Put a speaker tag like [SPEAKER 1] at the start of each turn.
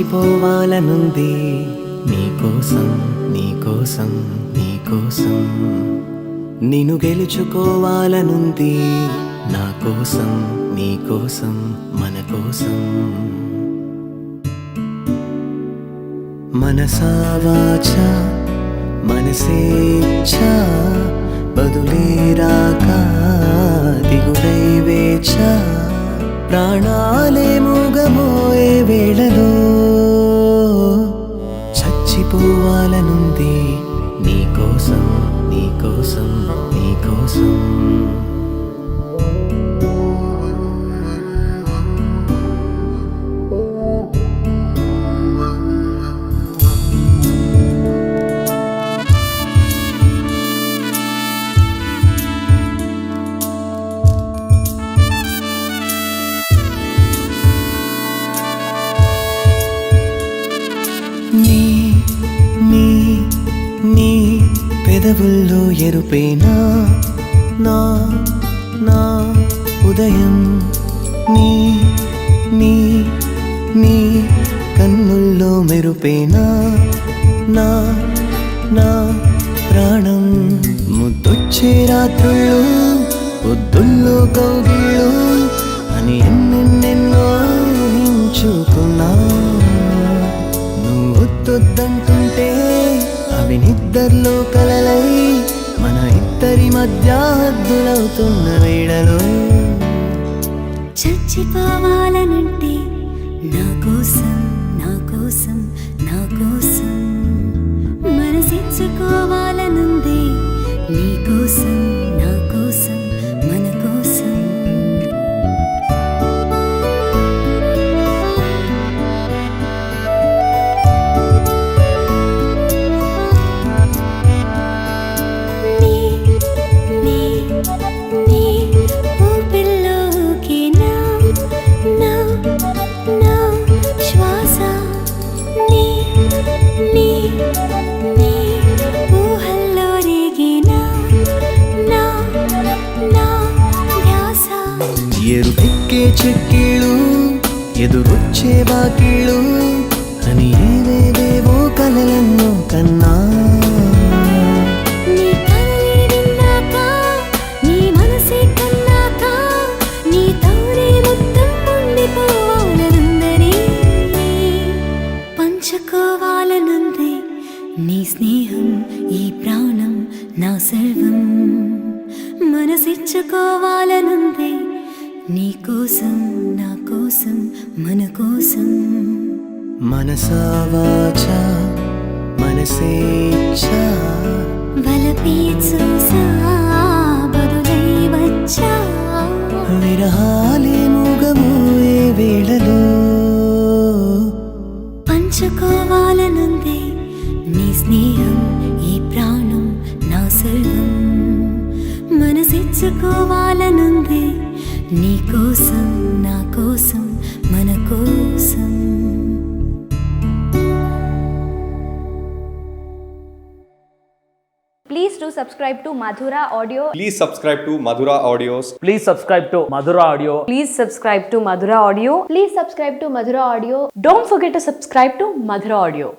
[SPEAKER 1] చచ్చిపోవాలనుంది నీకోసం నీకోసం నీకోసం నిన్ను గెలుచుకోవాలనుంది నా కోసం నీకోసం మన కోసం మనసా వాచా మనసేచ్ఛా బదులే రాక దిగులై వేచా ప్రాణాలే మూగమోయే వేళలో చచ్చిపోవాలనుంది నీకోసం నీకోసం నీకోసం నీ నీ నీ పెదవుల్లో ఎరుపేనా నా నా ఉదయం నీ నీ నీ కన్నుల్లో మెరుపేనా నా నా ప్రాణం ముద్దొచ్చే రాత్రుళ్ళు పొద్దుల్లో కౌగిళ్ళు అని ఎన్నెన్నెన్నో ఊహించుకున్నా వద్దంటుంటే అవి నిద్దర్లో కలలై మన ఇద్దరి మధ్య హద్దులవుతున్న వేళలో
[SPEAKER 2] చచ్చిపోవాలనంటే నా కోసం నా కోసం నా కోసం మనసిచ్చుకోవాలనుంది నీ కోసం నా కోసం మన కోసం
[SPEAKER 1] ఎరుపెక్కే చెక్కిళ్ళు ఎదురొచ్చే బాకీళ్ళు అని ఏవేవేవో కలలెన్నో కన్నా
[SPEAKER 2] నీ కలలే విన్నాక నీ మనసే కన్నాక నీ తోడే మొత్తం ఉండిపోవాలనుందని పంచుకోవాలనుంది నీ స్నేహం ఈ ప్రాణం నా సర్వం మనసిచ్చుకోవాలనుంది నీ కోసం నా కోసం మన కోసం
[SPEAKER 1] మనసా వాచా మనసేచ్ఛా
[SPEAKER 2] వలపే చూసా బదులై వచ్చా
[SPEAKER 1] విరహాలే మూగమోయే వేళలో
[SPEAKER 2] పంచుకోవాలనుంది నీ స్నేహం ఈ ప్రాణం నా సర్వం మనసిచ్చుకోవాలనుంది నీ కోసం నా కోసం మన కోసం
[SPEAKER 3] Please do subscribe to Madhura Audio.
[SPEAKER 4] Please subscribe to Madhura Audios.
[SPEAKER 5] Please subscribe to Madhura Audio.
[SPEAKER 3] Please subscribe to Madhura Audio. Please subscribe to Madhura Audio. Don't forget to subscribe to Madhura Audio.